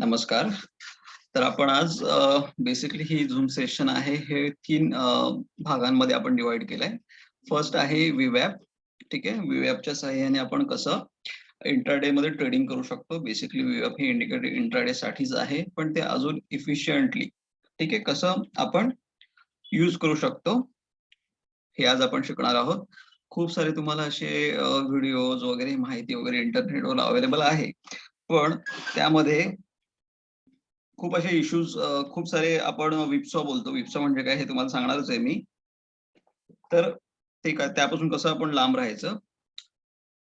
नमस्कार. तर आपण आज बेसिकली ही झूम सेशन आहे हे 3 भागांमध्ये आपण डिवाइड केलंय. फर्स्ट आहे VWAP. ठीक आहे. VWAPच्या सहाय्याने आपण कसं इंट्राडे मध्ये ट्रेडिंग करू शकतो. बेसिकली VWAP हे इंडिकेटर इंट्राडे साठीच आहे, पण ते अजून इफिशियंटली ठीक आहे कसं आपण यूज करू शकतो हे आज आपण शिकणार आहोत. खूप सारे तुम्हाला असे व्हिडिओज वगैरे माहिती वगैरे इंटरनेटवर अवेलेबल आहे, पण त्यामध्ये खूप असे इश्यूज खूप सारे आपण विप्सॉ बोलतो. विप्सॉ म्हणजे काय हे तुम्हाला सांगणारच आहे मी. तर ते काय त्यापासून कसं आपण लांब राहायचं.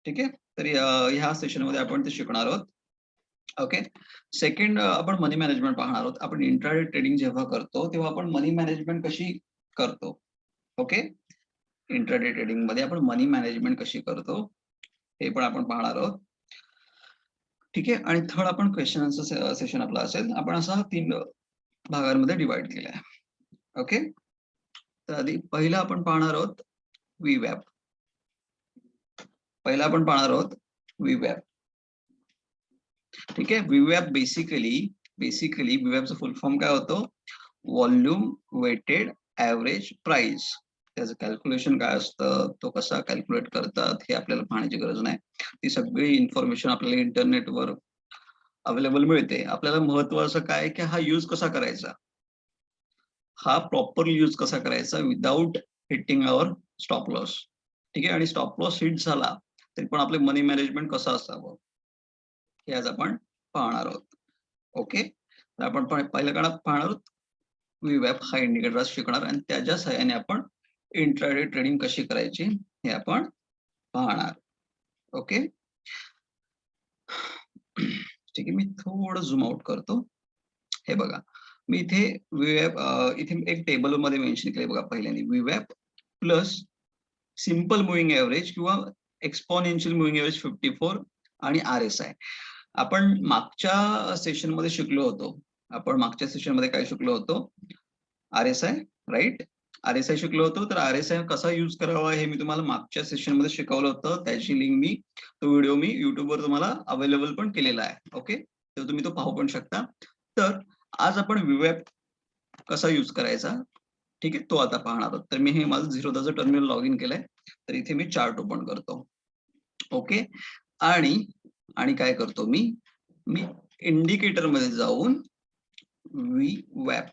ठीक आहे. तर ह्या सेशनमध्ये आपण ते शिकणार आहोत. ओके. सेकंड आपण मनी मॅनेजमेंट पाहणार आहोत. आपण इंट्राडे ट्रेडिंग जेव्हा करतो तेव्हा आपण मनी मॅनेजमेंट कशी करतो. ओके. इंट्राडे ट्रेडिंग मध्ये आपण मनी मॅनेजमेंट कशी करतो हे पण आपण पाहणार आहोत. ठीक आहे. आणि थर्ड आपण क्वेश्चन आन्सर सेशन आपला असेल. आपण असा 3 भागांमध्ये डिवाइड केलाय. ओके. तर आधी पहिला आपण पाहणार आहोत VWAP. पहिला आपण पाहणार आहोत VWAP. ठीक आहे. VWAP बेसिकली VWAPचं फुल फॉर्म काय होतं? Volume weighted average price. त्याचं कॅल्क्युलेशन काय असतं, तो कसा कॅल्क्युलेट करतात हे आपल्याला पाहण्याची गरज नाही. ती सगळी इन्फॉर्मेशन आपल्याला इंटरनेटवर अवेलेबल मिळते. आपल्याला महत्वाचं काय की हा यूज कसा करायचा, हा प्रॉपरली यूज कसा करायचा विदाउट हिटिंग आवर स्टॉप लॉस. ठीक आहे. आणि स्टॉप लॉस हिट झाला तरी पण आपले मनी मॅनेजमेंट कसं असावं हे आज आपण पाहणार आहोत. ओके. तर आपण पहिल्या काळात पाहणार आहोत VWAP हा इंडिकेटर शिकणार आणि त्याच्या सहाय्याने आपण इंट्राडे ट्रेडिंग कशी करायची हे आपण पाहणार. ओके. ठीक आहे. मी थोडं झूम आउट करतो. हे बघा, मी इथे VWAP इथे एक टेबल मध्ये मेन्शन केले बघा. पहिल्यांदा VWAP plus simple moving average किंवा एक्सपोनेन्शियल मुव्हिंग एव्हरेज 54 आणि RSI. आपण मागच्या सेशन मध्ये शिकलो होतो. आपण मागच्या सेशन मध्ये काय शिकलो होतो? RSI, right? RSI शिकलो होतो. तर RSI कसा यूज करावा हे मी तुम्हाला मागच्या सेशन मध्ये शिकवलं होतं. त्याची लिंक तो व्हिडिओ मी युट्यूबवर तुम्हाला अवेलेबल पण केलेला आहे. ओके. तर तुम्ही तो पाहू पण शकता. तर आज आपण VWAP कसा यूज करायचा, ठीक आहे, तो आता पाहणार आहोत. तर मी हे माझं झिरोदाचं टर्मिनल लॉग इन केलंय. तर इथे मी चार्ट ओपन करतो. ओके. आणि काय करतो मी इंडिकेटर मध्ये जाऊन VWAP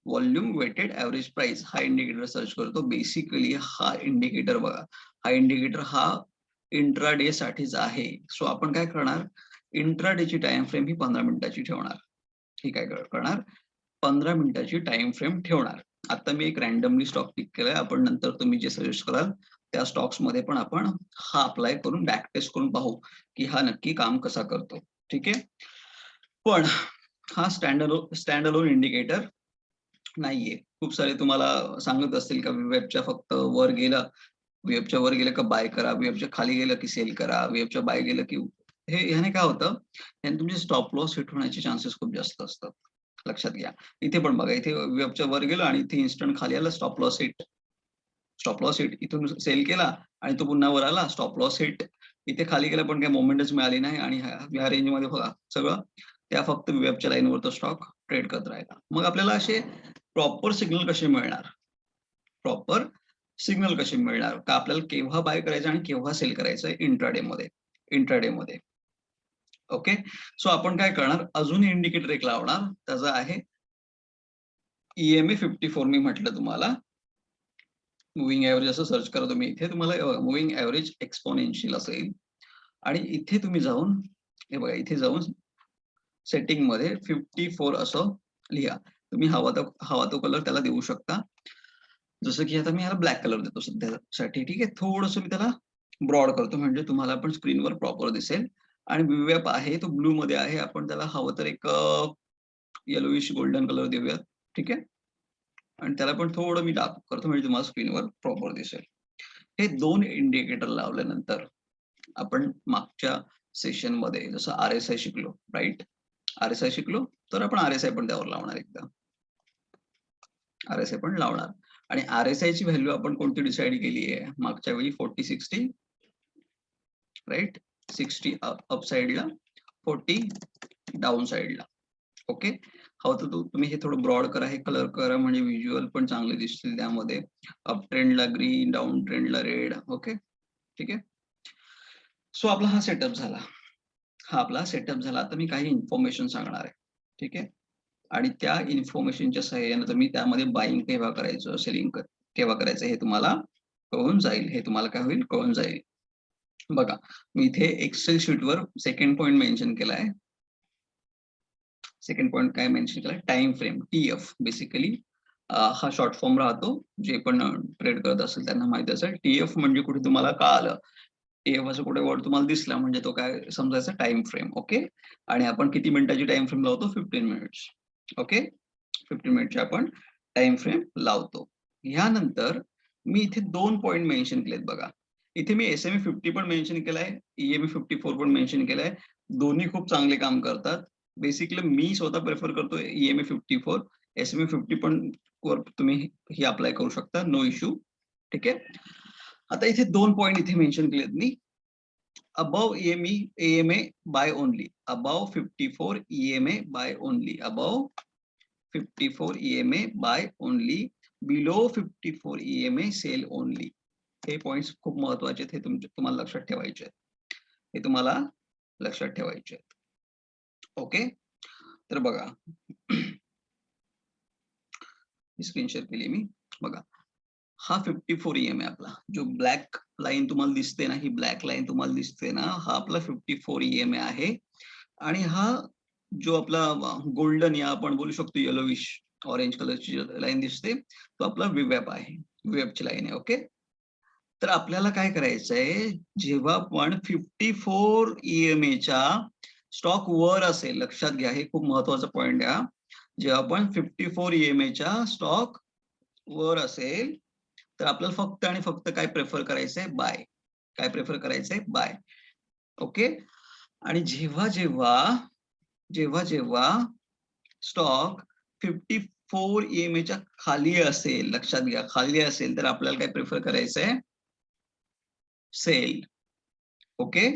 volume weighted average price हा इंडिकेटर सर्च करतो. बेसिकली हा इंडिकेटर बघा, हा इंडिकेटर हा इंट्राडे साठीच आहे. सो आपण काय करणार, इंट्राडेची टाइम फ्रेम ही 15 मिनिटाची ठेवणार. ठीक आहे. करणार 15 मिनिटाची टाइम फ्रेम ठेवणार. आता मी एक रॅन्डमली स्टॉक पिक केलाय. आपण नंतर तुम्ही जे सजेस्ट कराल त्या स्टॉक्स मध्ये पण आपण हा अप्लाय करून बॅक टेस्ट करून पाहू की हा नक्की काम कसा करतो. ठीक आहे. पण हा स्टँड अलोन इंडिकेटर नाहीये. खूप सारे तुम्हाला सांगत असतील का VWAPच्या फक्त वर गेलं, VWAPच्या वर गेलं का बाय करा, VWAPच्या खाली गेलं की सेल करा, VWAPच्या बाय गेलं की ह्याने काय होतं, ह्याने तुमचे स्टॉप लॉस हिट होण्याचे चान्सेस खूप जास्त असतात. लक्षात घ्या. इथे पण बघा, इथे VWAPच्या वर गेलं आणि इथे इन्स्टंट खाली आलं, stop loss hit. Stop loss hit इथून सेल केला आणि तो पुन्हा वर आला, स्टॉप लॉस हिट. इथे खाली गेला पण काही मोमेंटच मिळाली नाही आणि ह्या रेंज मध्ये बघा सगळं त्या फक्त VWAPच्या लाईनवर तो स्टॉक ट्रेड करत राहिला. मग आपल्याला असे प्रॉपर सिग्नल कसे मिळणार, प्रॉपर सिग्नल कसे मिळणार का आपल्याला केव्हा बाय करायचं आणि केव्हा सेल करायचं इंट्राडे मध्ये. ओके. सो आपण काय करणार, अजून इंडिकेटर एक लावणार. त्याचा आहे EMA 54. मी म्हटलं तुम्हाला मुव्हिंग एव्हरेज असं सर्च करा तुम्ही. इथे तुम्हाला मुव्हिंग एव्हरेज एक्सपोनेन्शियल असेल आणि इथे तुम्ही जाऊन हे बघा, इथे जाऊन सेटिंग मध्ये 54 असं लिहा. तुम्ही हवा तो कलर त्याला देऊ शकता. जसं की आता मी ह्याला ब्लॅक कलर देतो सध्यासाठी. ठीक आहे. थोडंसं मी त्याला ब्रॉड करतो म्हणजे तुम्हाला पण स्क्रीनवर प्रॉपर दिसेल. आणि VWAP आहे तो ब्लू मध्ये आहे. आपण त्याला हवं तर एक येलोइश गोल्डन कलर देऊयात. ठीक आहे. आणि त्याला पण थोडं मी डार्क करतो म्हणजे तुम्हाला स्क्रीनवर प्रॉपर दिसेल. हे 2 इंडिकेटर लावल्यानंतर आपण मागच्या सेशन मध्ये जसं RSI शिकलो, राईट? RSI शिकलो तर आपण RSI पण त्यावर लावणार एकदा. RSI पण लावणार. आणि RSI ची व्हॅल्यू आपण कोणती डिसाइड केली आहे मागच्या वेळी 40-60, राईट? 60 अप साइडला, 40 डाऊन साइडला. ओके. हवं तर तुम्ही हे थोडं ब्रॉड करा, हे कलर करा, म्हणजे व्हिज्युअल पण चांगले दिसतील त्यामध्ये. अप ट्रेंडला ग्रीन, डाऊन ट्रेंडला रेड. ओके, ठीक आहे. सो आपला हा सेटअप झाला. हा आपला सेटअप झाला. आता मी काही इन्फॉर्मेशन सांगणार आहे. ठीक आहे. आणि त्या इन्फॉर्मेशनच्या सहाय्याने तर मी त्यामध्ये बाईंग केव्हा करायचं, सेलिंग केव्हा करायचं हे तुम्हाला कळून जाईल. हे तुम्हाला काय होईल, कळून जाईल. बघा, मी इथे एक्सेल शीटवर सेकंड पॉइंट मेन्शन केलाय. सेकंड पॉइंट काय मेन्शन केलाय, टाइम फ्रेम, TF बेसिकली. हा शॉर्ट फॉर्म राहतो. जे पण ट्रेड करत असेल त्यांना माहिती असेल. TF म्हणजे कुठे तुम्हाला कळालं, TF असं कुठे वर्ड तुम्हाला दिसला म्हणजे तो काय समजायचा, टाइम फ्रेम. ओके. आणि आपण किती मिनिटाची टाइम फ्रेम लावतो, 15 मिनिट्स. ओके, 15 मिनिटची आपण टाइम फ्रेम लावतो. ह्यानंतर मी इथे 2 पॉइंट मेन्शन केलेत बघा. इथे मी SMA 50 पण मेन्शन केलाय, EMA 54 पण मेन्शन केलाय. दोन्ही खूप चांगले काम करतात. बेसिकली मी स्वतः प्रेफर करतो EMA 54. SMA 50 पण वर तुम्ही ही अप्लाय करू शकता, नो इश्यू. ठीक आहे. आता इथे 2 पॉइंट इथे मेन्शन केलेत मी. Above EMA buy only. Above 54 EMA buy only. Above 54 EMA buy only. Below 54 EMA sell only. हे पॉइंट्स खूप महत्वाचे आहेत. हे तुम्हाला लक्षात ठेवायचे आहेत. हे तुम्हाला लक्षात ठेवायचे आहेत. ओके. तर बघा, स्क्रीन शेअर केली मी. बघा, हा 54 EMA आपला, जो ब्लॅक लाईन तुम्हाला दिसते ना, ही ब्लॅक लाईन तुम्हाला दिसते ना, हा आपला 54 EMA आहे. आणि हा जो आपला गोल्डन, या आपण बोलू शकतो येलोविश ऑरेंज कलरची लाईन दिसते, तो आपला VWAP आहे. VWAPची लाईन आहे. ओके. तर आपल्याला काय करायचंय, जेव्हा पण 54 EMAच्या स्टॉक वर असेल, लक्षात घ्या, हे खूप महत्वाचं पॉइंट आहे. जेव्हा पण 54 EMAच्या स्टॉक वर असेल, तर आपल्याला फक्त आणि फक्त काय प्रेफर करायचंय, बाय. काय प्रेफर करायचंय, बाय. ओके. आणि जेव्हा जेव्हा स्टॉक 54 EMAच्या खाली असेल, लक्षात घ्या, खाली असेल, तर आपल्याला काय प्रेफर करायचंय, सेल. ओके.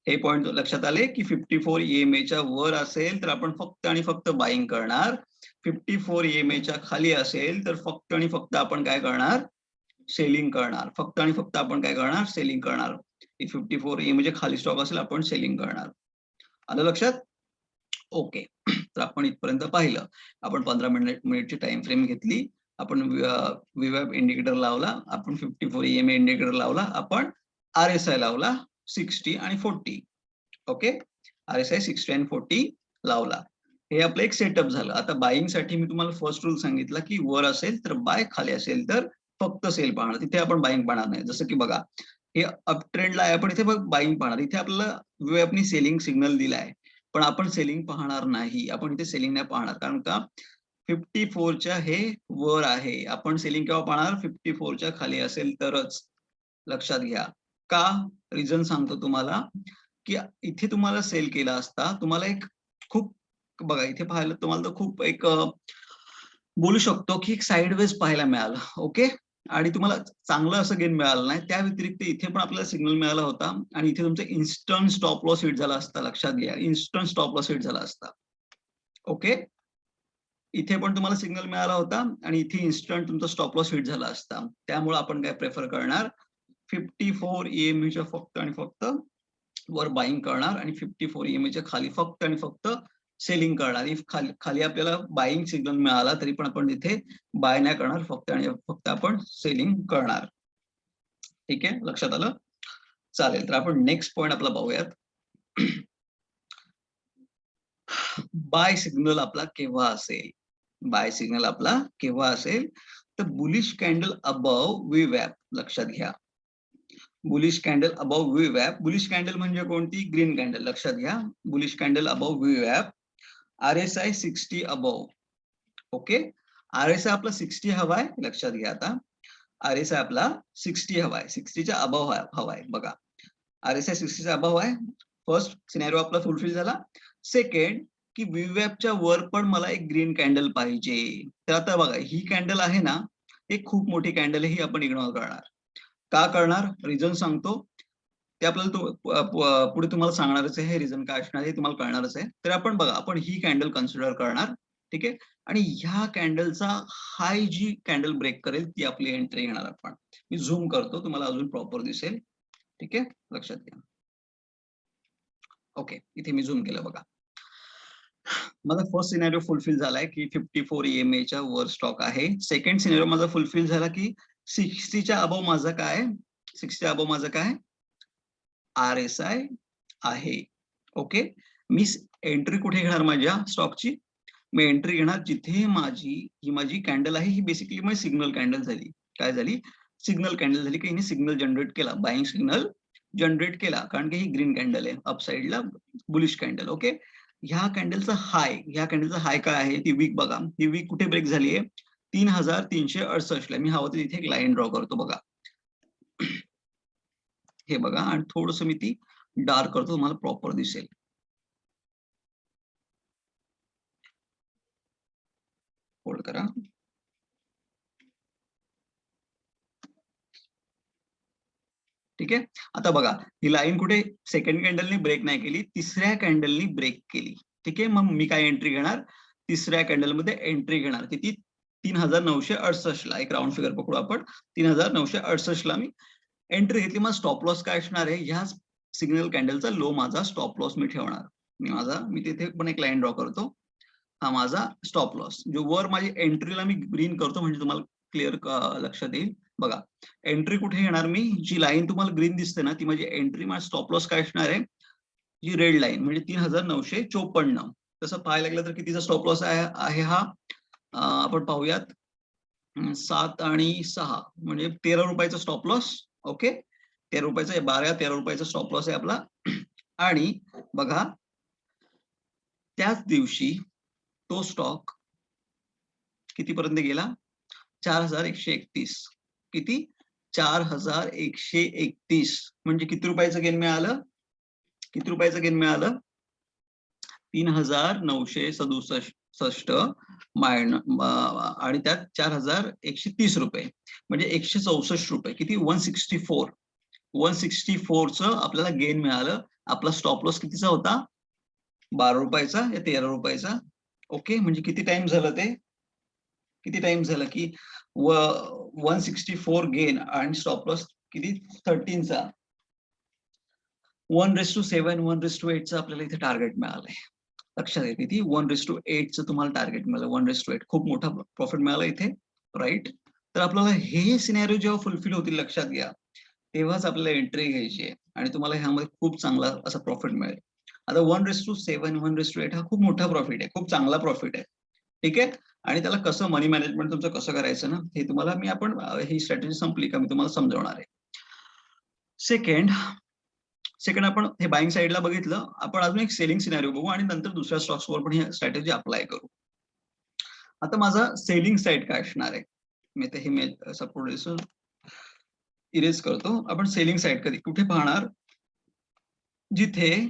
हे पॉइंट लक्षात आले की 54 EMAच्या वर असेल तर आपण फक्त आणि फक्त बाईंग करणार. 54 EMAच्या खाली असेल तर फक्त आणि फक्त आपण काय करणार, सेलिंग करणार. फक्त आणि फक्त आपण काय करणार, सेलिंग करणार. 54 EMAच्या खाली स्टॉक असेल आपण सेलिंग करणार. आलं लक्षात? ओके. तर आपण इथपर्यंत पाहिलं. आपण 15 मिनिटची टाइम फ्रेम घेतली. आपण VWAP इंडिकेटर लावला. आपण 54 EMA इंडिकेटर लावला. आपण RSI लावला 60 आणि 40. ओके. RSI 60 आणि 40 लावला. हे आपलं एक सेटअप झालं. आता बाईंग साठी मी तुम्हाला फर्स्ट रूल सांगितला की वर असेल तर बाय, खाली असेल तर फक्त सेल पाहणार. तिथे आपण बाईंग पाहणार नाही. जसं की बघा, हे अप ट्रेंडला आहे, आपण इथे बाईंग पाहणार. इथे आपल्याला VWAPनी सेलिंग सिग्नल दिलाय, पण आपण सेलिंग पाहणार नाही. आपण इथे सेलिंग नाही पाहणार, कारण का 54च्या हे वर आहे. आपण सेलिंग केव्हा पाहणार, 54च्या खाली असेल तरच. लक्षात घ्या. का? रिझन सांगतो तुम्हाला, की इथे तुम्हाला सेल केला असता, तुम्हाला एक खूप, बघा इथे पाहिलं तुम्हाला तर खूप एक बोलू शकतो की एक साइडवेज पाहायला मिळालं. ओके. आणि तुम्हाला चांगलं असं गेन मिळालं नाही. त्या व्यतिरिक्त इथे पण आपल्याला सिग्नल मिळाला होता आणि इथे तुमचा इन्स्टंट स्टॉप लॉस हिट झाला असता. लक्षात घ्या, इन्स्टंट स्टॉप लॉस हिट झाला असता. ओके. इथे पण तुम्हाला सिग्नल मिळाला होता आणि इथे इन्स्टंट तुमचा स्टॉप लॉस हिट झाला असता. त्यामुळे आपण काय प्रेफर करणार, 54 EMAच्या फक्त आणि फक्त वर बाईंग करणार आणि 54 EMAच्या खाली फक्त आणि फक्त सेलिंग करणार. इफ खाली आपल्याला बाईंग सिग्नल मिळाला तरी पण आपण तिथे बाय नाही करणार, फक्त आणि फक्त आपण सेलिंग करणार. ठीक आहे, लक्षात आलं? चालेल. तर आपण नेक्स्ट पॉइंट आपला पाहूयात. बाय सिग्नल आपला केव्हा असेल, बाय सिग्नल आपला केव्हा असेल, तर बुलिश कॅन्डल अबव VWAP. लक्षात घ्या, bullish candle above VWAP. Bullish candle म्हणजे कोणती, ग्रीन कॅन्डल. लक्षात घ्या, bullish candle above VWAP. RSI 60 above. Okay. RSI आपला 60 हवाय. लक्षात घ्या, आता RSI आपला 60 हवाय, 60च्या अबव हवाय. बघा, RSI 60च्या अबव आहे. फर्स्ट सिनेरिओ आपला फुलफिल झाला. सेकंड, की VWAPच्या वर पण मला एक ग्रीन कॅन्डल पाहिजे. तर आता बघा, ही कॅन्डल आहे ना, एक खूप मोठी कॅन्डल आहे, ही आपण इग्नोर करणार. का करणार, रिझन सांगतो. ते आपल्याला पुढे तुम्हाला सांगणारच आहे, हे रिझन काय असणार हे तुम्हाला कळणारच आहे. तर आपण बघा, आपण ही कॅन्डल कन्सिडर करणार, ठीक आहे. आणि ह्या कॅन्डलचा हाय जी कॅन्डल ब्रेक करेल ती आपली एंट्री घेणार आपण. मी झूम करतो, तुम्हाला अजून प्रॉपर दिसेल, ठीक आहे. लक्षात घ्या. ओके, इथे मी झूम केलं बघा. माझा फर्स्ट सिनेरिओ फुलफिल झालाय की 54 EMA च्या वर स्टॉक आहे. सेकंड सिनेरिओ माझा फुलफिल झाला की 60च्या अबव माझं काय, 60च्या अबव माझं काय, RSI आहे. ओके, मी एंट्री कुठे घेणार माझ्या स्टॉकची? मी एंट्री घेणार जिथे ही माझी कॅन्डल आहे, ही बेसिकली माझी सिग्नल कॅन्डल झाली. काय झाली? सिग्नल कॅन्डल झाली, की हिने सिग्नल जनरेट केला, बाइंग सिग्नल जनरेट केला, कारण की ही ग्रीन कॅन्डल आहे, अप साइडला बुलिश कॅन्डल. ओके, ह्या कॅन्डलचा हाय काय आहे? ती वीक बघा, ही वीक कुठे ब्रेक झाली आहे? 3368 ला. मी हवं तर इथे एक लाईन ड्रॉ करतो बघा. हे बघा, आणि थोडस मी ती डार्क करतो, तुम्हाला प्रॉपर दिसेल. होल्ड करा. ठीक आहे. आता बघा, ही लाईन कुठे सेकंड कॅन्डलनी ब्रेक नाही केली, तिसऱ्या कॅन्डलनी ब्रेक केली. ठीक आहे, मग मी काय एंट्री घेणार? तिसऱ्या कॅन्डलमध्ये एंट्री घेणार. किती? 3968 ला. एक राऊंड फिगर पकडू आपण. 3968 ला मी एंट्री घेतली. मग स्टॉप लॉस काय असणार आहे? ह्या सिग्नल कॅन्डलचा लो माझा स्टॉप लॉस मी ठेवणार. मी तिथे पण एक लाईन ड्रॉ करतो. हा माझा स्टॉप लॉस. जो वर माझी एंट्रीला मी ग्रीन करतो, म्हणजे तुम्हाला क्लिअर लक्षात येईल. बघा, एंट्री कुठे घेणार मी? जी लाईन तुम्हाला ग्रीन दिसते ना, ती माझी एंट्री. माझा स्टॉप लॉस काय असणार आहे? जी रेड लाईन, म्हणजे 3954. तसं पाहायला गेलं तर कितीचा स्टॉप लॉस आहे हा? आपण पाहूयात. 7 आणि 6 म्हणजे 13 रुपयाचा स्टॉप लॉस. ओके, 13 रुपयाचा, 13 रुपयाचा स्टॉप लॉस आहे आपला. आणि बघा, त्याच दिवशी तो स्टॉक कितीपर्यंत गेला? 4131. किती? 4131. म्हणजे किती रुपयाचं गेन मिळालं? किती रुपयाचं गेन मिळालं? 3967 आणि त्यात 4130 रुपये, म्हणजे 164 रुपये. किती? 164. 164चं आपल्याला गेन मिळालं. आपला स्टॉप लॉस कितीचा होता? 12 रुपयाचा या 13 रुपयाचा. ओके, म्हणजे किती टाइम झालं ते? किती टाइम झालं की 164 गेन आणि स्टॉप लॉस किती? 13चा. 1:7, 1:8चं आपल्याला इथे टार्गेट मिळालंय. लक्षात घ्या, किती? 1:8चं तुम्हाला टार्गेट मिळालं. 1:8. खूप मोठा प्रॉफिट मिळाला इथे, राईट? तर आपल्याला हे सिनेरिओ जेव्हा फुलफिल होतील, लक्षात घ्या, तेव्हाच आपल्याला एंट्री घ्यायची आहे आणि तुम्हाला ह्यामध्ये खूप चांगला असा प्रॉफिट मिळेल. आता 1:7, 1:8 हा खूप मोठा प्रॉफिट आहे, खूप चांगला प्रॉफिट आहे. ठीक आहे. आणि त्याला कसं मनी मॅनेजमेंट तुमचं कसं करायचं ना, हे तुम्हाला ही स्ट्रॅटेजी संपली का मी तुम्हाला समजवणार आहे. सेकंड आपण हे बाइंग साइडला बघितलं. आपण अजून एक सेलिंग सिनारिओ बघू आणि नंतर दुसऱ्या स्टॉक्सवर पण ही स्ट्रॅटेजी अप्लाय करू. आता माझा सेलिंग साइड काय असणार आहे? मी ते हे सपोर्ट इरेज करतो. आपण सेलिंग साइड कधी कुठे पाहणार? जिथे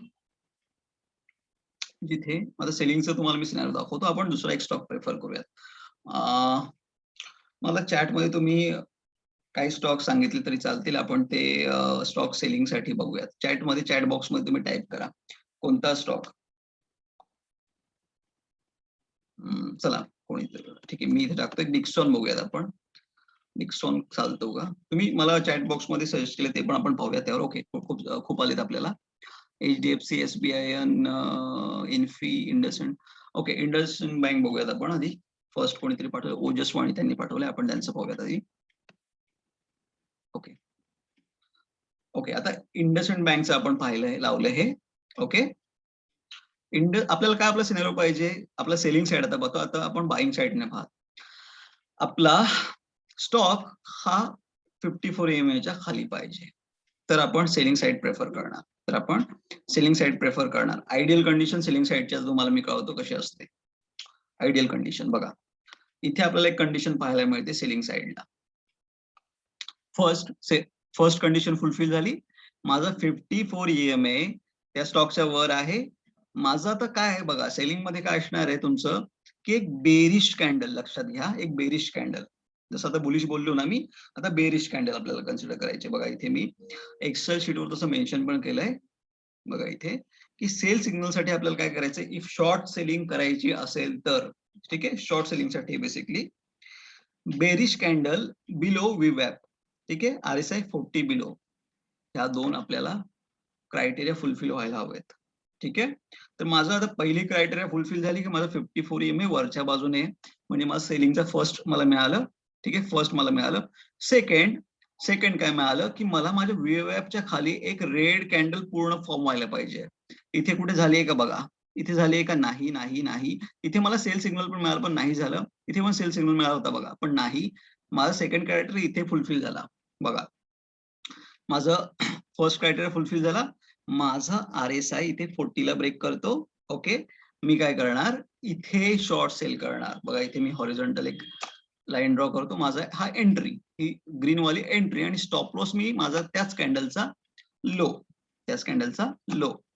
माझं सेलिंगचं तुम्हाला मी सिनारिओ दाखवतो. आपण दुसरा एक स्टॉक प्रेफर करूयात. मला चॅटमध्ये तुम्ही काही स्टॉक सांगितले तरी चालतील. आपण ते स्टॉक सेलिंग साठी बघूयात. चॅट बॉक्समध्ये तुम्ही टाईप करा कोणता स्टॉक. चला, कोणीतरी, ठीक आहे, मी इथे टाकतोय डिक्सॉन. बघूयात आपण. डिक्सॉन चालतो का? तुम्ही मला चॅट बॉक्समध्ये सजेस्ट केले ते पण आपण पाहूया त्यावर. ओके, खूप आलेत आपल्याला. HDFC, SBI, Infy, IndusInd. Okay, IndusInd bank बघूयात आपण आधी. फर्स्ट कोणीतरी पाठवलं, ओजस्वाणी त्यांनी पाठवलंय, आपण त्यांचं पाहूयात आधी. ओके, आता इंडसइंड बँकचं आपण पाहिलंय, लावलंय हे. ओके, आपल्याला काय आपला सिनेरिओ पाहिजे? आपला सेलिंग साइड आता बघतो. आता आपण बाईंग साइडने पाहत. आपला स्टॉक हा 54 EMA च्या खाली पाहिजे, तर आपण सेलिंग साइड प्रेफर करणार. आयडियल कंडिशन सेलिंग साइडच्या तुम्हाला मी कळवतो कशी असते. आयडियल कंडिशन बघा, इथे आपल्याला एक कंडिशन पाहायला मिळते सेलिंग साइडला. फर्स्ट कंडिशन फुलफिल झाली. माझा 54 EMA त्या स्टॉकच्या वर आहे. माझं आता काय आहे बघा, सेलिंग मध्ये काय असणार आहे तुमचं, की एक बेरिश कॅन्डल. लक्षात घ्या, एक बेरिश कॅन्डल. जसं आता बुलिश बोललो ना मी, आता बेरिश कॅन्डल आपल्याला कन्सिडर करायचे. बघा इथे मी एक्सेल शीटवर तसं मेन्शन पण केलंय. बघा इथे की सेल सिग्नलसाठी आपल्याला काय करायचंय, इफ शॉर्ट सेलिंग करायची असेल तर, ठीक आहे, शॉर्ट सेलिंगसाठी basically bearish candle below VWAP, ठीक आहे, RSI 40 बिलो, ह्या दोन आपल्याला क्रायटेरिया फुलफिल व्हायला हवेत. ठीक आहे. तर माझं आता पहिली क्रायटेरिया फुलफिल झाली की माझं 54 EMA वरच्या बाजूने, म्हणजे माझं सेलिंगचा फर्स्ट मला मिळालं. ठीक आहे, फर्स्ट मला मिळालं. सेकंड काय मिळालं की मला माझ्या VWAPच्या खाली एक रेड कॅन्डल पूर्ण फॉर्म व्हायला पाहिजे. इथे कुठे झाली आहे का बघा, इथे झाली आहे का, नाही नाही नाही. इथे मला सेल सिग्नल पण मिळालं पण नाही झालं. इथे पण सेल सिग्नल मिळाला होता बघा, पण नाही. माझा सेकंड क्रायटेरिया इथे फुलफिल झाला. बघा माझं फर्स्ट क्रायटेरिया फुलफिल झाला. माझा RSI इथे 40 ला ब्रेक करतो. ओके, मी काय करणार, इथे शॉर्ट सेल करणार. बघा इथे मी हॉरिझॉन्टल एक लाईन ड्रॉ करतो. माझा हा एंट्री, ही ग्रीन वाली एंट्री, आणि स्टॉप लॉस मी माझा त्याच कॅन्डलचा लो.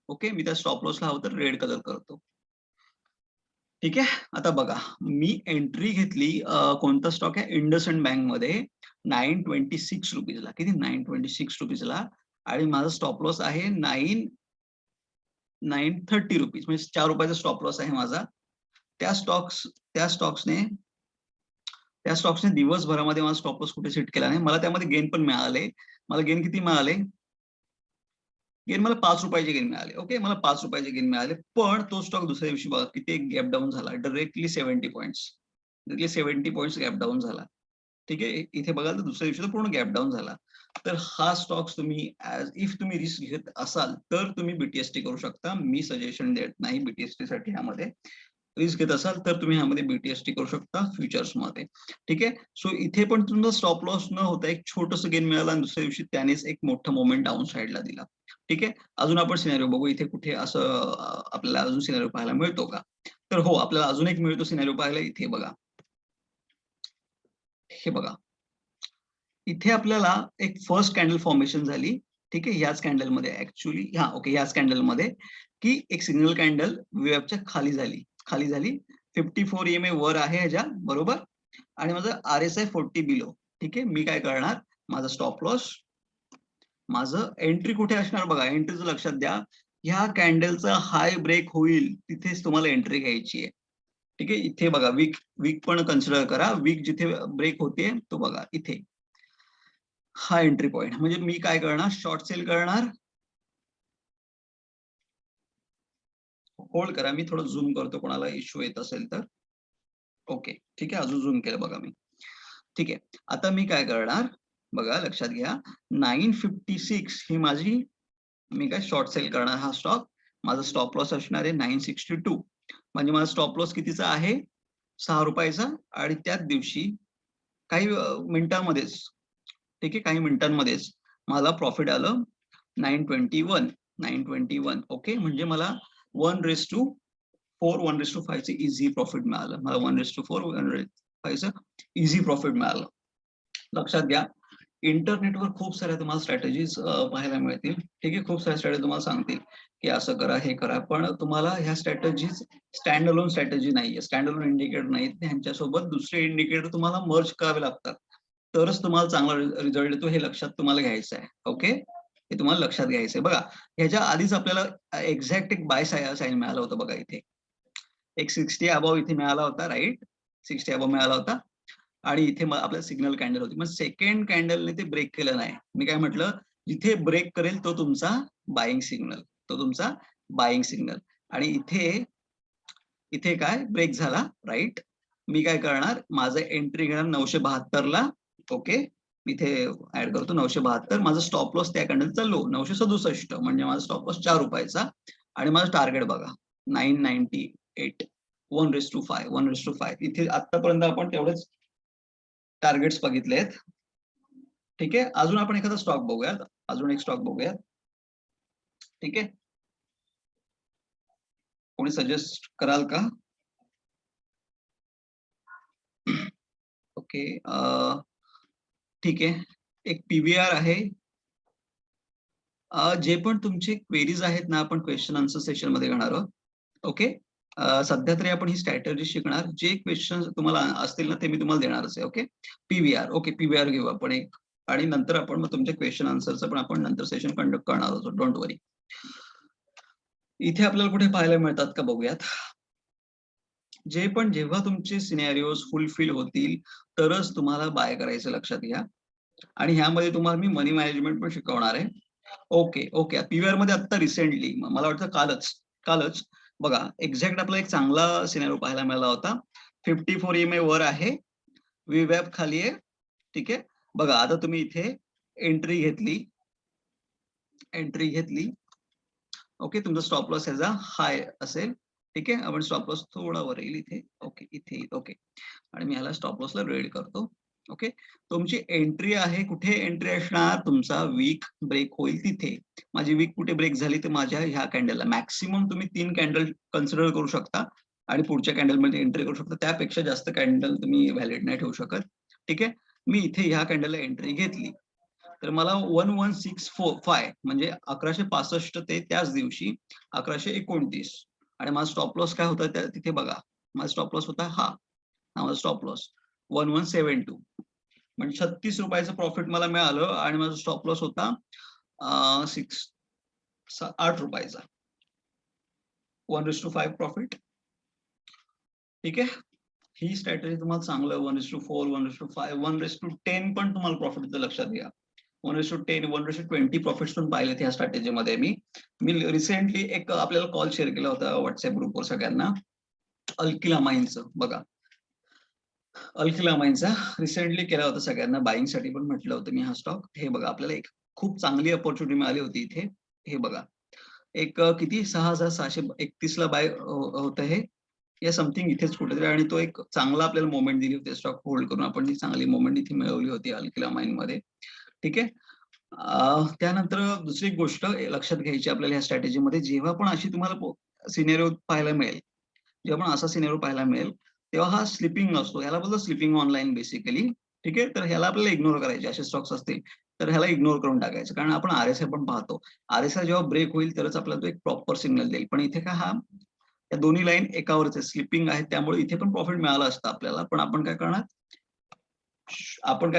ओके, मी त्या स्टॉप लॉसला हवं तर रेड कलर करतो. ठीक आहे. आता बघा मी एंट्री घेतली, कोणता स्टॉक आहे, इंडसइंड बँक मध्ये 926 रुपीजला. किती, 926 रुपीजला. आणि माझा स्टॉप लॉस आहे 930 रुपीज, म्हणजे 4 रुपयाचा स्टॉप लॉस आहे माझा. त्या स्टॉक्सने दिवसभरामध्ये माझा स्टॉप लॉस कुठे सेट केला नाही. मला त्यामध्ये गेन पण मिळाले. मला गेन किती मिळाले, गेन मला 5 रुपयाचे गेन मिळाले. ओके, मला 5 रुपयाचे गेन मिळाले. पण तो स्टॉक दुसऱ्या दिवशी बघा किती गॅप डाऊन झाला, डायरेक्टली 70 पॉईंट्स गॅप डाऊन झाला. ठीक आहे, इथे बघाल तर दुसऱ्या दिवशी पूर्ण गॅप डाऊन झाला. तर हा स्टॉक्स तुम्ही इफ तुम्ही रिस्क घेत असाल तर तुम्ही BTST करू शकता. मी सजेशन देत नाही BTST साठी. ह्यामध्ये रिस्क घेत असाल तर तुम्ही ह्यामध्ये BTST करू शकता फ्युचर्स मध्ये. ठीक आहे. सो इथे पण तुमचा स्टॉप लॉस न होता एक छोटंसं गेन मिळालं, आणि दुसऱ्या दिवशी त्यानेच एक मोठं मोमेंट डाऊन साईडला दिला. ठीक आहे. अजून आपण सिनेरिओ बघू, इथे कुठे असं आपल्याला अजून सिनेरिओ पाहायला मिळतो का. तर हो, आपल्याला अजून एक मिळतो सिनेरिओ पाहायला. इथे बघा, हे बघा, इथे आपल्याला एक फर्स्ट कॅन्डल फॉर्मेशन झाली. ठीक आहे, ह्याच कॅन्डलमध्ये ऍक्च्युली, ह्याच कॅन्डलमध्ये की एक सिग्नल कॅन्डल वेबच्या खाली झाली. 54 EMA वर आहे ह्याच्या बरोबर, आणि माझं RSI 40 बिलो. ठीक आहे, मी काय करणार, माझा स्टॉप लॉस, माझं एंट्री कुठे असणार बघा, एंट्रीचं लक्षात द्या. ह्या कॅन्डलचा हाय ब्रेक होईल तिथेच तुम्हाला एंट्री घ्यायची आहे. ठीक आहे, इथे बघा वीक पण कन्सिडर करा. वीक जिथे ब्रेक होते तो बघा इथे, हा एंट्री पॉइंट. म्हणजे मी काय करणार, शॉर्ट सेल करणार. होल्ड करा, मी थोडं झूम करतो, कोणाला इश्यू येत असेल तर. ओके, ठीक आहे, अजून झूम केलं बघा मी. ठीक आहे, आता मी काय करणार बघा, लक्षात घ्या. 956 ही माझी, मी काय शॉर्ट सेल करणार हा स्टॉक. माझा स्टॉप लॉस असणार आहे 962. म्हणजे माझा स्टॉप लॉस कितीचा आहे, 6 रुपयाचा. आणि त्याच दिवशी काही मिनिटांमध्येच, ठीक आहे, काही मिनिटांमध्येच मला प्रॉफिट आलं 921. ओके, म्हणजे मला 1:4 1:5 चे इझी प्रॉफिट मिळालं. मला 1:4 1:5 इझी प्रॉफिट मिळालं. लक्षात घ्या, इंटरनेटवर खूप साऱ्या तुम्हाला स्ट्रॅटेजीज पाहायला मिळतील. ठीक आहे, खूप साऱ्या स्ट्रॅटेजी तुम्हाला सांगतील की असं करा, हे करा. पण तुम्हाला ह्या स्ट्रॅटेजीज स्टँड अलोन स्ट्रॅटेजी नाहीये, स्टँड अलोन इंडिकेटर नाहीत. ह्यांच्यासोबत दुसरे इंडिकेटर तुम्हाला मर्ज करावे लागतात, तरच तुम्हाला चांगला रिझल्ट येतो. हे लक्षात तुम्हाला घ्यायचं आहे. ओके, हे तुम्हाला लक्षात घ्यायचं आहे. बघा, ह्याच्या आधीच आपल्याला एक्झॅक्ट एक बाय साईन मिळाला होता बघा. इथे एक 60 अबव इथे मिळाला होता, राईट, 60 अबव मिळाला होता. आणि इथे आपल्याला सिग्नल कॅन्डल होती. मग सेकंड कॅन्डलने ते ब्रेक केलं नाही. मी काय म्हटलं, जिथे ब्रेक करेल तो तुमचा बाईंग सिग्नल. आणि इथे काय ब्रेक झाला, राईट. मी काय करणार, माझं एंट्री घेणार 972 ला. ओके, इथे ऍड करतो 972. माझा स्टॉप लॉस त्या कॅन्डलचा लो 967, म्हणजे माझा स्टॉप लॉस 4 रुपयाचा. आणि माझं टार्गेट बघा 998. 1:5 इथे आतापर्यंत आपण तेवढेच टार्गेट्स बघितलेत. ठीक आहे, अजून आपण एखादा स्टॉक बघूयात, अजून एक स्टॉक बघूयात. ठीक आहे, कोणी सजेस्ट कराल का. ओके, ठीक आहे, एक PVR आहे. जे पण तुमचे क्वेरीज आहेत ना, आपण क्वेश्चन आन्सर सेशन मध्ये घेणार आहोत. ओके, सध्या तरी आपण ही स्ट्रॅटेजी शिकणार. जे क्वेश्चन तुम्हाला असतील ना ते मी तुम्हाला देणारच आहे. Okay, PVR. ओके, पीव्हीआर घेऊ आपण एक, आणि नंतर आपण मग तुमच्या क्वेश्चन आन्सरचं पण आपण नंतर सेशन कंडक्ट करणार आहोत. डोंट वरी. इथे आपल्याला कुठे पाहायला मिळतात का बघूयात. जे पण जेव्हा तुमचे सिनॅरिओज फुलफिल होतील तरच तुम्हाला बाय करायचं, लक्षात घ्या. आणि ह्यामध्ये तुम्हाला मी मनी मॅनेजमेंट पण शिकवणार आहे. ओके ओके, पीव्हीआर मध्ये आता रिसेंटली मला वाटतं कालच बघा एक्झॅक्ट आपला एक चांगला सिनेरिओ पाहायला मिळाला होता. 54 EMA वर आहे, व्हीवॅप खाली आहे. ठीक आहे, बघा आता तुम्ही इथे एंट्री घेतली. ओके, तुमचा स्टॉप लॉस ह्याचा हाय असेल. ठीक आहे, आपण स्टॉप लॉस थोडा वर येईल इथे. ओके, इथे येईल. ओके, आणि मी ह्याला स्टॉप लॉसला रेड करतो. ओके, तुमची एंट्री आहे, कुठे एंट्री असणार, तुमचा वीक ब्रेक होईल तिथे. माझी वीक कुठे ब्रेक झाली तर माझ्या ह्या कॅन्डलला. मॅक्सिमम तुम्ही 3 कॅन्डल कन्सिडर करू शकता आणि पुढच्या कॅन्डलमध्ये एंट्री करू शकता. त्यापेक्षा जास्त कॅन्डल तुम्ही व्हॅलिड नाही ठेवू शकत. ठीक आहे, मी इथे ह्या कॅन्डलला एंट्री घेतली तर मला 1165 म्हणजे 1165 ते त्याच दिवशी 1129, आणि माझा स्टॉप लॉस काय होता तिथे बघा. माझा स्टॉप लॉस होता हा माझा स्टॉप लॉस 1172, म्हणजे 36 रुपयाचं प्रॉफिट मला मिळालं, आणि माझा स्टॉप लॉस होता 8 रुपयाचा. 1:5 प्रॉफिट. ठीक आहे, ही स्ट्रॅटेजी तुम्हाला चांगलं 1:4, 1:5, 1:10 पण तुम्हाला प्रॉफिट होतं, लक्षात घ्या. 1:10, 1:20 प्रॉफिट्स पण पाहिलेत ह्या स्ट्रॅटेजीमध्ये. मी रिसेंटली एक आपल्याला कॉल शेअर केला होता व्हॉट्सअप ग्रुपवर सगळ्यांना, अल्किला माइनचं. बघा, अल्किला माइनचा रिसेंटली केला होता सगळ्यांना, बाईंगसाठी पण म्हटलं होतं मी हा स्टॉक. हे बघा, आपल्याला एक खूप चांगली अपॉर्च्युनिटी मिळाली होती इथे. हे बघा, एक किती 6,631 ला बाय होतं हे, या समथिंग इथेच कुठेतरी, आणि तो एक चांगला आपल्याला मोमेंट दिली होती स्टॉक होल्ड करून. आपण ती चांगली मोमेंट इथे मिळवली होती अल्किला माइन मध्ये. ठीक आहे, त्यानंतर दुसरी एक गोष्ट लक्षात घ्यायची आपल्याला ह्या स्ट्रॅटेजीमध्ये, जेव्हा पण अशी तुम्हाला सिनेरिओ पाहायला मिळेल, जेव्हा पण असा सिनेरिओ पाहायला मिळेल तेव्हा हा स्लिपिंग असतो. ह्याला बोलतो स्लिपिंग ऑनलाईन बेसिकली. ठीक आहे, तर ह्याला आपल्याला इग्नोर करायचे. असे स्टॉक्स असतील तर ह्याला इग्नोर करून टाकायचं, कारण आपण RSI पण पाहतो. RSI जेव्हा ब्रेक होईल तरच आपल्याला तो एक प्रॉपर सिग्नल देईल. पण इथे काय, हा या दोन्ही लाईन एकावरच आहे, स्लिपिंग आहे, त्यामुळे इथे पण प्रॉफिट मिळालं असतं आपल्याला. पण आपण काय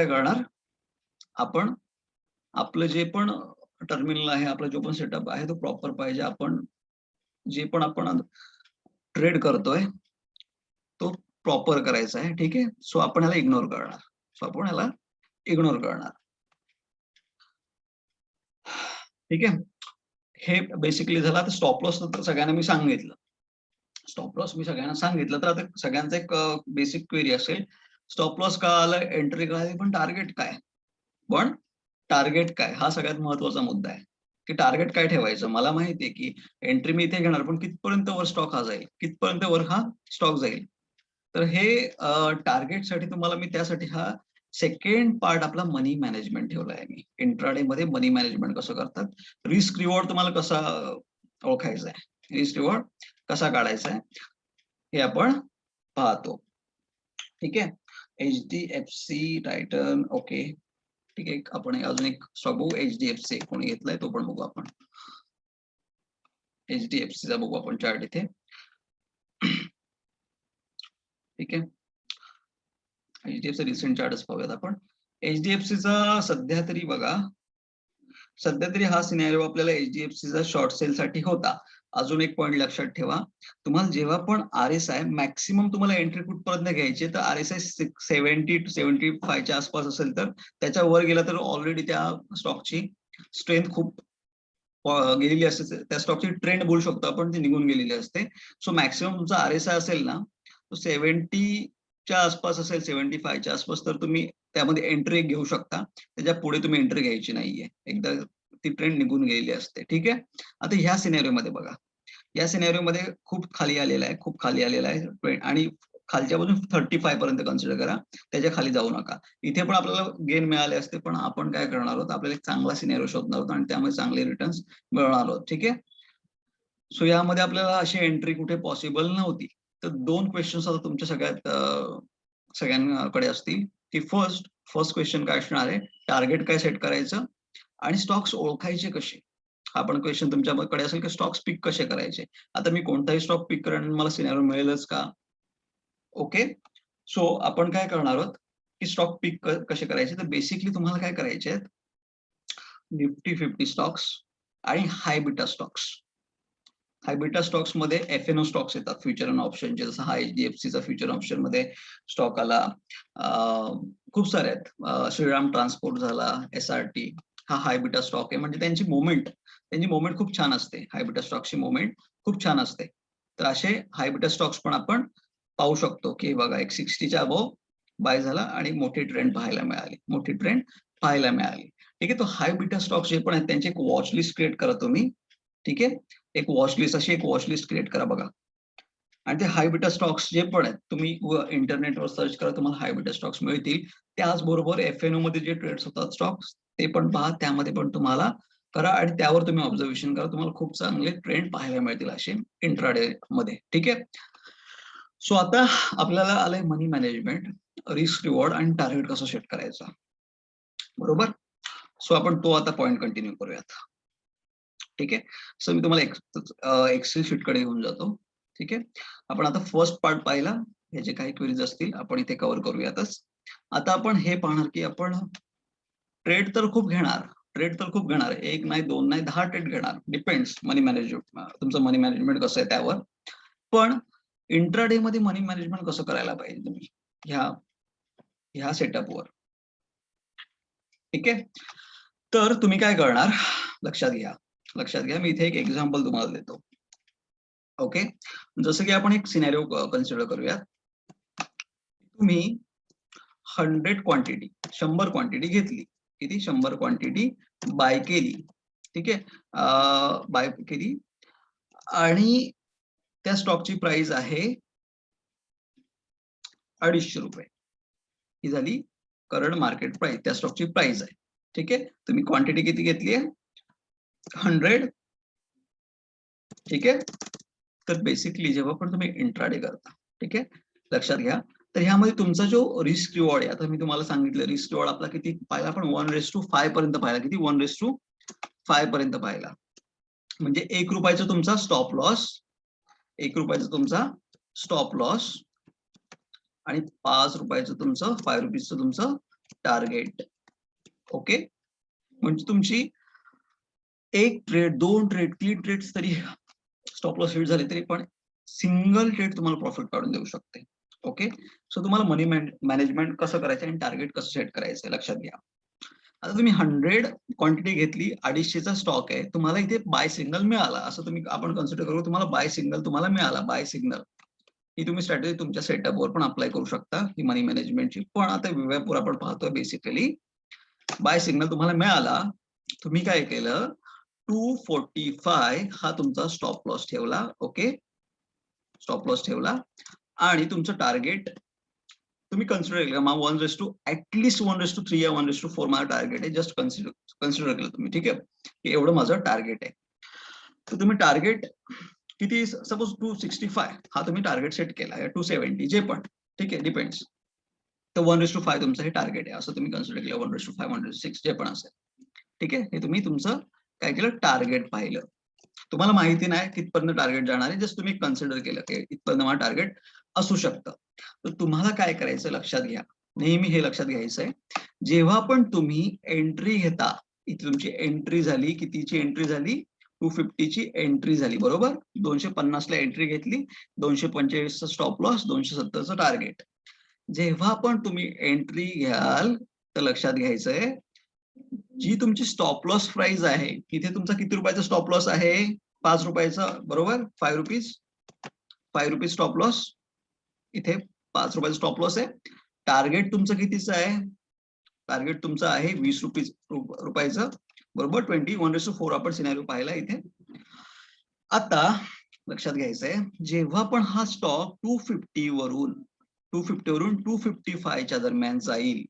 करणार, आपण आपलं जे पण टर्मिनल आहे, आपला जो पण सेटअप आहे तो प्रॉपर पाहिजे. आपण जे पण आपण ट्रेड करतोय तो प्रॉपर करायचा आहे. ठीक आहे, सो आपण ह्याला इग्नोर करणार. ठीक आहे, हे बेसिकली झालं. आता स्टॉप लॉस तर सगळ्यांना मी सांगितलं. तर आता सगळ्यांचा एक बेसिक क्वेरी असेल, स्टॉप लॉस का आलं, एंट्री कळाली, पण टार्गेट काय हा सगळ्यात महत्वाचा मुद्दा आहे, की टार्गेट काय ठेवायचं. मला माहिती आहे की एंट्री मी इथे घेणार, पण कितपर्यंत वर स्टॉक जाईल. तर हे टार्गेटसाठी तुम्हाला मी त्यासाठी हा सेकंड पार्ट आपला मनी मॅनेजमेंट ठेवला आहे मी. इंट्राडे मध्ये मनी मॅनेजमेंट कसं करतात, रिस्क रिवॉर्ड तुम्हाला कसा ओळखायचा आहे, रिस्क रिवॉर्ड कसा काढायचा आहे, हे आपण पाहतो. ठीक आहे, HDFC टायटन. ओके, ठीक आहे, आपण अजून एक स्टॉक बघू. HDFC कोणी घेतलाय तो पण बघू आपण. HDFC चा बघू आपण चार्ट इथे. ठीक आहे, HDFC रिसेंट चार्टच पाहूयात आपण. HDFC चा सध्या तरी हा सिनेरिओ आपल्याला HDFC चा शॉर्ट सेल साठी होता. अजून एक पॉईंट लक्षात ठेवा, तुम्हाला जेव्हा पण RSI मॅक्सिमम तुम्हाला एंट्री कुठपर्यंत घ्यायची, तर RSI 70 to 75 च्या आसपास असेल तर त्याच्या वर गेला तर ऑलरेडी त्या स्टॉकची स्ट्रेंथ खूप गेलेली असते, त्या स्टॉकची ट्रेंड बोलू शकतो आपण, ती निघून गेलेली असते. सो मॅक्सिमम तुमचा RSI असेल ना, तो 70 च्या आसपास असेल, 75 च्या आसपास, तर तुम्ही त्यामध्ये एंट्री घेऊ शकता. त्याच्या पुढे तुम्ही एंट्री घ्यायची नाहीये, एकदा ती ट्रेंड निघून गेलेली असते. ठीक आहे, आता ह्या सिनेरिओ मध्ये बघा, या सिनेरिओ मध्ये खूप खाली आलेला आहे, आणि खालच्या बाजून 35 पर्यंत कन्सिडर करा, त्याच्या खाली जाऊ नका. इथे पण आपल्याला गेन मिळाले असते, पण आपण काय करणार आहोत, आपल्याला एक चांगला सिनेरिओ शोधणार आहोत आणि त्यामुळे चांगले रिटर्न्स मिळवणार आहोत. ठीक आहे, सो यामध्ये आपल्याला अशी एंट्री कुठे पॉसिबल नव्हती. तर 2 क्वेश्चन्स आता तुमच्या सगळ्यांकडे असतील, की फर्स्ट क्वेश्चन काय असणार आहे, टार्गेट काय सेट करायचं आणि स्टॉक्स ओळखायचे कसे. हा पण क्वेश्चन तुमच्याकडे असेल की स्टॉक्स पिक कसे करायचे. आता मी कोणताही स्टॉक पिक करेन आणि मला सिनेरिओ मिळेलच का? ओके, सो आपण काय करणार आहोत की स्टॉक पिक कसे करायचे. तर बेसिकली तुम्हाला काय करायचे आहेत, निफ्टी 50 स्टॉक्स आणि हाय बीटा स्टॉक्स. हाय बीटा स्टॉक्स मध्ये FNO स्टॉक्स येतात, फ्युचर अँड ऑप्शनचे. जसं हा HDFCचा फ्युचर ऑप्शन मध्ये स्टॉक आला. खूप सारे आहेत. श्रीराम ट्रान्सपोर्ट झाला, SRT. हा हाय बीटा स्टॉक आहे. म्हणजे त्यांची मुवमेंट खूप छान असते. हाय बीटा स्टॉक्सची मुवमेंट खूप छान असते. तर असे हाय बीटा स्टॉक्स पण आपण पाहू शकतो की बघा एक 60च्या अबोव बाय झाला आणि मोठी ट्रेंड पाहायला मिळाली. ठीक आहे. तो हाय बीटा स्टॉक्स जे पण आहेत त्यांची एक वॉच लिस्ट क्रिएट करा तुम्ही. ठीक आहे. एक वॉच लिस्ट क्रिएट करा बघा. आणि ते हाय बीटा स्टॉक्स जे पण आहेत तुम्ही इंटरनेटवर सर्च करा, तुम्हाला हाय बीटा स्टॉक्स मिळतील. त्याचबरोबर FNO मध्ये जे ट्रेड्स होतात स्टॉक्स ते पण पहा, त्यामध्ये पण तुम्हाला करा आणि त्यावर तुम्ही ऑब्झर्वेशन करा. तुम्हाला खूप चांगले ट्रेंड पाहायला मिळतील असे इंट्राडे मध्ये. ठीक आहे. सो आता आपल्याला आलंय मनी मॅनेजमेंट, रिस्क रिवॉर्ड आणि टार्गेट कसं सेट करायचं. बरोबर. सो आपण तो आता पॉइंट कंटिन्यू करूयात. ठीक आहे. सो मी तुम्हाला एक्सेल शीट कडे घेऊन जातो. ठीक आहे. आपण आता फर्स्ट पार्ट पाहिला. हे जे काही क्वेरीज असतील आपण इथे कव्हर करूयातच. आता आपण हे पाहणार की आपण ट्रेड तर खूप घेणार. एक नाही, दोन नाही, 10 ट्रेड घेणार. डिपेंड्स मनी मॅनेजमेंट, तुमचं मनी मॅनेजमेंट कसं आहे त्यावर. पण इंट्राडे मध्ये मनी मॅनेजमेंट कसं करायला पाहिजे तुम्ही ह्या सेटअपवर. ठीक आहे. तर तुम्ही काय करणार, लक्षात घ्या. मी इथे एक एक्झाम्पल तुम्हाला देतो. ओके. जसं की आपण एक सिनेरिओ कन्सिडर करूयात. तुम्ही 100 क्वांटिटी 100 क्वांटिटी घेतली. किती? 100 क्वांटिटी बाय केली. ठीक आहे. बाय केली आणि त्या स्टॉकची प्राइस आहे 250 रुपये. ही झाली करंट मार्केट प्राइस, त्या स्टॉकची प्राइस आहे. ठीक आहे. तुम्ही क्वांटिटी किती घेतली आहे? 100. ठीक आहे. तर बेसिकली जेव्हा पण तुम्ही इंट्राडे करता, ठीक आहे, लक्षात घ्या. तर ह्यामध्ये तुमचा जो रिस्क रिवॉर्ड आहे, आता मी तुम्हाला सांगितलं रिस्क रिवॉर्ड आपला किती पाहिला आपण 1:5 पर्यंत पाहिला. किती? 1:5 पर्यंत पाहिला. म्हणजे 1 रुपयाचा तुमचा स्टॉप लॉस, 1 रुपयाचा तुमचा स्टॉप लॉस आणि 5 रुपयाचं तुमचं 5 रुपीजचं तुमचं टार्गेट. ओके. म्हणजे तुमची एक ट्रेड, 2 ट्रेड, 3 ट्रेड्स तरी स्टॉप लॉस हिट झाले तरी पण सिंगल ट्रेड तुम्हाला प्रॉफिट काढून देऊ शकते. ओके. सो तुम्हाला मनी मॅनेजमेंट कसं करायचं आणि टार्गेट कसं सेट करायचं लक्षात घ्या. आता तुम्ही 100 क्वांटिटी घेतली, 250चा स्टॉक आहे, तुम्हाला इथे बाय सिग्नल मिळाला, असं आपण कन्सिडर करू. तुम्हाला बाय सिग्नल मिळाला. बाय सिग्नल ही तुम्ही स्ट्रॅटेजी तुमच्या सेटअपवर पण अप्लाय करू शकता ही मनी मॅनेजमेंटची. पण आता विवेकवर आपण पाहतोय बेसिकली बाय सिग्नल तुम्हाला मिळाला. तुम्ही काय केलं, 245 हा तुमचा स्टॉप लॉस ठेवला. ओके. स्टॉप लॉस ठेवला आणि तुमचं टार्गेट तुम्ही कन्सिडर केलं का? 1:3 या 1:4 माझं टार्गेट आहे. जस्ट कन्सिडर केलं तुम्ही. ठीक आहे. की एवढं माझं टार्गेट आहे. तर तुम्ही टार्गेट किती, सपोज 265 हा तुम्ही टार्गेट सेट केला आहे, 270 जे पण. ठीक आहे. डिपेंड्स. तर 1:5 तुमचं हे टार्गेट आहे असं तुम्ही कन्सिडर केलं. 1:5 1:6 जे पण असेल. ठीक आहे. हे तुम्ही तुमचं काय केलं, टार्गेट पाहिलं. तुम्हाला माहिती नाही कितपर्यंत टार्गेट जाणार आहे, जस्ट तुम्ही कन्सिडर केलं की इथपर्यंत मला टार्गेट असू शकतं. तर तुम्हाला काय करायचं लक्षात घ्या, नेहमी हे लक्षात घ्यायचं आहे, जेव्हा पण तुम्ही एंट्री घेता, इथे तुमची एंट्री झाली, कितीची एंट्री झाली, 250 ची एंट्री झाली. बरोबर. 250 ला एंट्री घेतली, 245 चा स्टॉप लॉस, 270चं टार्गेट. जेव्हा पण तुम्ही एंट्री घ्याल तर लक्षात घ्यायचंय, जी तुमची स्टॉप लॉस प्राइस आहे, इथे तुमचा किती रुपयाचा स्टॉप लॉस आहे, 5 रुपयाचा. बरोबर. 5 रुपीज स्टॉप लॉस. इथे 5 रुपयाचा स्टॉप लॉस आहे. टार्गेट तुमचं कितीचं आहे, टार्गेट तुमचं आहे 20 रुपयाचं. बरोबर. 1:4 आपण सिनेरिओ पाहिला इथे. आता लक्षात घ्यायचंय, जेव्हा पण हा स्टॉक 250 वरून 255 च्या दरम्यान जाईल,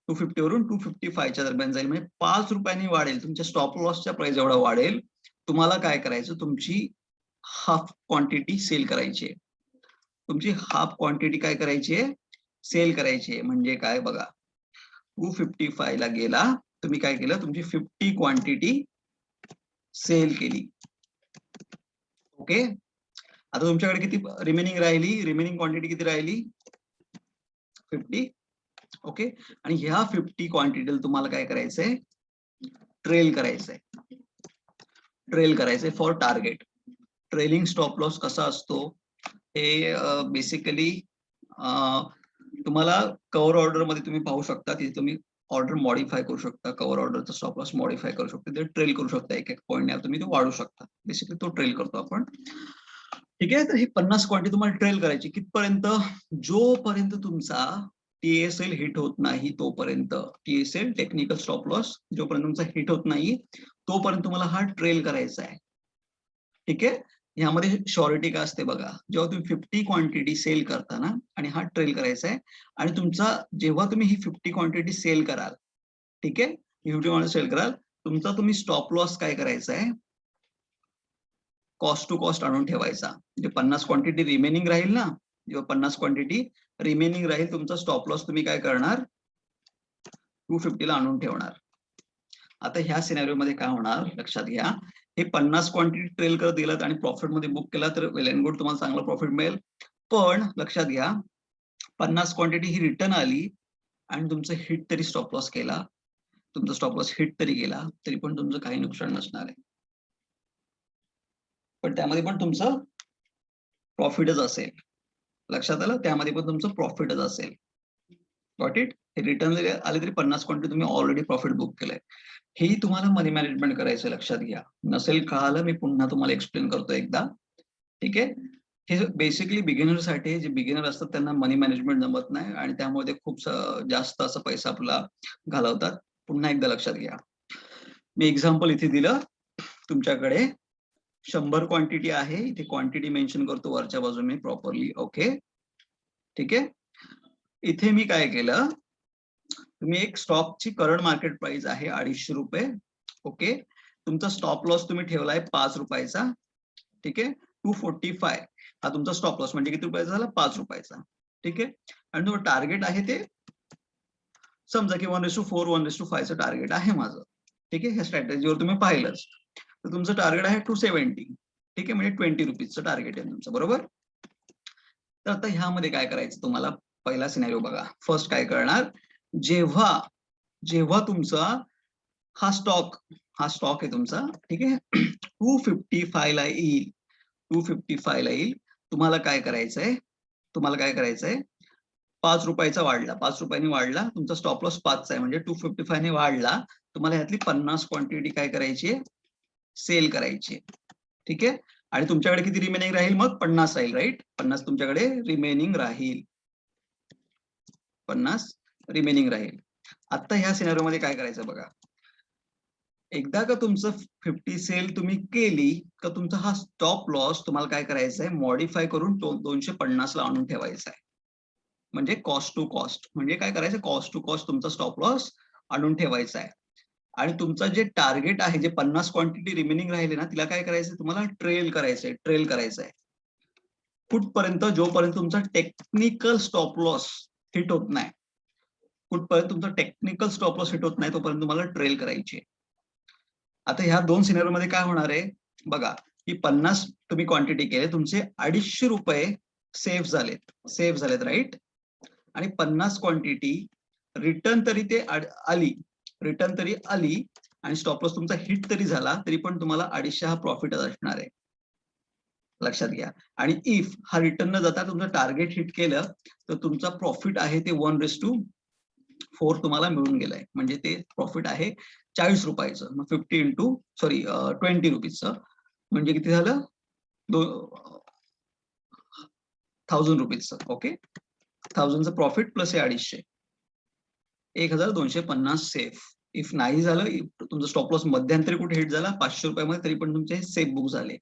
250 वरून 255 च्या दरम्यान जाईल, म्हणजे 5 रुपयांनी वाढेल, तुमच्या स्टॉप लॉसच्या प्राइस एवढा वाढेल, तुम्हाला काय करायचं, तुमची हाफ क्वांटिटी सेल करायची आहे. तुमची हाफ क्वांटिटी काय करायची आहे, सेल करायची आहे. म्हणजे काय बघा, 255 ला गेला, तुम्ही काय केलं, तुमची 50 क्वांटिटी सेल केली. ओके, आता तुमच्याकडे किती रिमेनिंग राहिली? रिमेनिंग क्वांटिटी किती राहिली? 50. ओके, आणि ह्या 50 क्वांटिटीला तुम्हाला काय करायचंय? ट्रेल करायचंय. ट्रेल करायचंय for target. Trailing stop loss कसा असतो? हे बेसिकली तुम्हाला कव्हर ऑर्डर मध्ये तुम्ही पाहू शकता. तिथे तुम्ही ऑर्डर मॉडिफाय करू शकता. कव्हर ऑर्डरचा स्टॉप लॉस मॉडिफाय करू शकता. ते ट्रेल करू शकता. एक एक पॉईंटने तुम्ही तो वाढू शकता. बेसिकली तो ट्रेल करतो आपण. ठीक आहे, तर ही 50 क्वांटिटी तुम्हाला ट्रेल करायची. कितपर्यंत? जोपर्यंत तुमचा टीएसएल हिट होत नाही तोपर्यंत. टीएसएल टेक्निकल स्टॉप लॉस जोपर्यंत तुमचा हिट होत नाही तोपर्यंत तुम्हाला हा ट्रेल करायचा आहे. ठीक आहे, ह्यामध्ये श्योरिटी काय असते बघा. जेव्हा तुम्ही 50 क्वांटिटी सेल करता ना आणि हा ट्रेल करायचा आहे, आणि तुमचा जेव्हा तुम्ही ही 50 क्वांटिटी सेल कराल, ठीक आहे, 50 क्वांटिटी सेल कराल, तुमचा तुम्ही स्टॉप लॉस काय करायचा आहे? कॉस्ट टू कॉस्ट आणून ठेवायचा. म्हणजे 50 क्वांटिटी रिमेनिंग राहील ना, जेव्हा 50 क्वांटिटी रिमेनिंग राहील, तुमचा स्टॉप लॉस तुम्ही काय करणार? 250 ला आणून ठेवणार. आता ह्या सिनेरिओ मध्ये काय होणार लक्षात घ्या. हे 50 क्वांटिटी ट्रेल करत गेलात आणि प्रॉफिट मध्ये बुक केला तर वेल अँड गुड, तुम्हाला चांगला प्रॉफिट मिळेल. पण लक्षात घ्या, 50 क्वांटिटी ही रिटर्न आली आणि तुमचं हिट तरी स्टॉप लॉस केला, तुमचा स्टॉप लॉस हिट तरी गेला, तरी पण तुमचं काही नुकसान नसणार आहे. पण त्यामध्ये पण तुमचं प्रॉफिटच असेल. लक्षात आलं? त्यामध्ये पण तुमचं प्रॉफिटच असेल. Got it? हे रिटर्न जरी आले तरी 50 क्वांटिटी तुम्ही ऑलरेडी प्रॉफिट बुक केलंय. हेही तुम्हाला मनी मॅनेजमेंट करायचं, लक्षात घ्या. नसेल कळालं, मी पुन्हा तुम्हाला एक्सप्लेन करतो एकदा. ठीक आहे, हे बेसिकली बिगिनर साठी, जे बिगिनर असतात त्यांना मनी मॅनेजमेंट जमत नाही आणि त्यामुळे ते खूप जास्त असं पैसा आपला घालवतात. पुन्हा एकदा लक्षात घ्या. मी एक्झाम्पल इथे दिलं. तुमच्याकडे 100 क्वांटिटी आहे. इथे क्वांटिटी मेन्शन करतो वरच्या बाजूने प्रॉपरली. ओके, ठीक आहे. इथे मी काय केलं, तुम्ही एक स्टॉकची करंट मार्केट प्राइस आहे 250 रुपये. ओके, तुमचा स्टॉप लॉस तुम्ही ठेवलाय 5 रुपयाचा. ठीक आहे, 245 हा तुमचा स्टॉप लॉस, म्हणजे किती रुपयाचा झाला? 5 रुपयाचा. ठीक आहे, आणि तुमचं टार्गेट आहे ते समजा की 1:4 1:5 टार्गेट आहे माझं. ठीक आहे, ह्या स्ट्रॅटेजीवर तुम्ही पाहिलंच तर तुमचं टार्गेट आहे 270. ठीक आहे, म्हणजे 20 रुपीजचं टार्गेट आहे तुमचं, बरोबर. तर आता ह्यामध्ये काय करायचं तुम्हाला? पहिला सिनेरिओ बघा. फर्स्ट काय करणार, जेव्हा जेव्हा तुमचा हा स्टॉक आहे तुमचा, ठीक आहे, 255 ला येईल, 255 ला येईल, तुम्हाला काय करायचंय? 5 रुपयाचा वाढला, 5 रुपयांनी वाढला, तुमचा स्टॉप लॉस 5 चा आहे, म्हणजे 255 ने वाढला. तुम्हाला ह्यातली 50 क्वांटिटी काय करायची? सेल करायची. ठीक आहे, आणि तुमच्याकडे किती रिमेनिंग राहील? मग 50 राहील, राईट? 50 तुमच्याकडे रिमेनिंग राहील. 50 रिमेनिंग राहील. आता ह्या सिनेरिओ मध्ये काय करायचं बघा. एकदा का तुमचं 50 सेल तुम्ही केली का तुमचा हा स्टॉप लॉस तुम्हाला काय करायचा आहे? मॉडिफाय करून 250 ला आणून ठेवायचा आहे. म्हणजे कॉस्ट टू कॉस्ट. म्हणजे काय करायचं? कॉस्ट टू कॉस्ट तुमचा स्टॉप लॉस आणून ठेवायचा आहे. आणि तुमचं जे टार्गेट आहे, जे 50 क्वांटिटी रिमेनिंग राहिले ना, तिला काय करायचं? तुम्हाला ट्रेल करायचंय. कुठपर्यंत? जोपर्यंत तुमचा टेक्निकल स्टॉप लॉस हिट होत नाही. कुठपर्यंत तुमचा टेक्निकल स्टॉप लॉस हिट होत नाही तोपर्यंत तुम्हाला ट्रेल करायची. आता ह्या दोन सिनेरिओ मध्ये काय होणार आहे बघा, की 50 तुम्ही क्वांटिटी केले, तुमचे 250 रुपये सेफ झालेत, राईट? आणि 50 क्वांटिटी रिटर्न तरी आली आणि स्टॉप लॉस तुमचा हिट तरी झाला, तरी पण तुम्हाला 250 हा प्रॉफिट असणार आहे. लक्षात घ्या. आणि इफ हा रिटर्न न जाता तुमचं टार्गेट हिट केलं तर तुमचा प्रॉफिट आहे ते 1:4 तुम्हाला मिळून गेलाय. म्हणजे ते प्रॉफिट आहे 40 रुपयाचं. मग 20 रुपीजचं, म्हणजे किती झालं? 1000 रुपीजचं. ओके, 1000चं प्रॉफिट प्लस हे 250, 1250 सेफ. इफ नाही झालं, तुमचा स्टॉप लॉस मध्यंतरी कुठे हिट झाला 500 रुपयामध्ये, तरी पण तुमचे सेफ बुक झाले.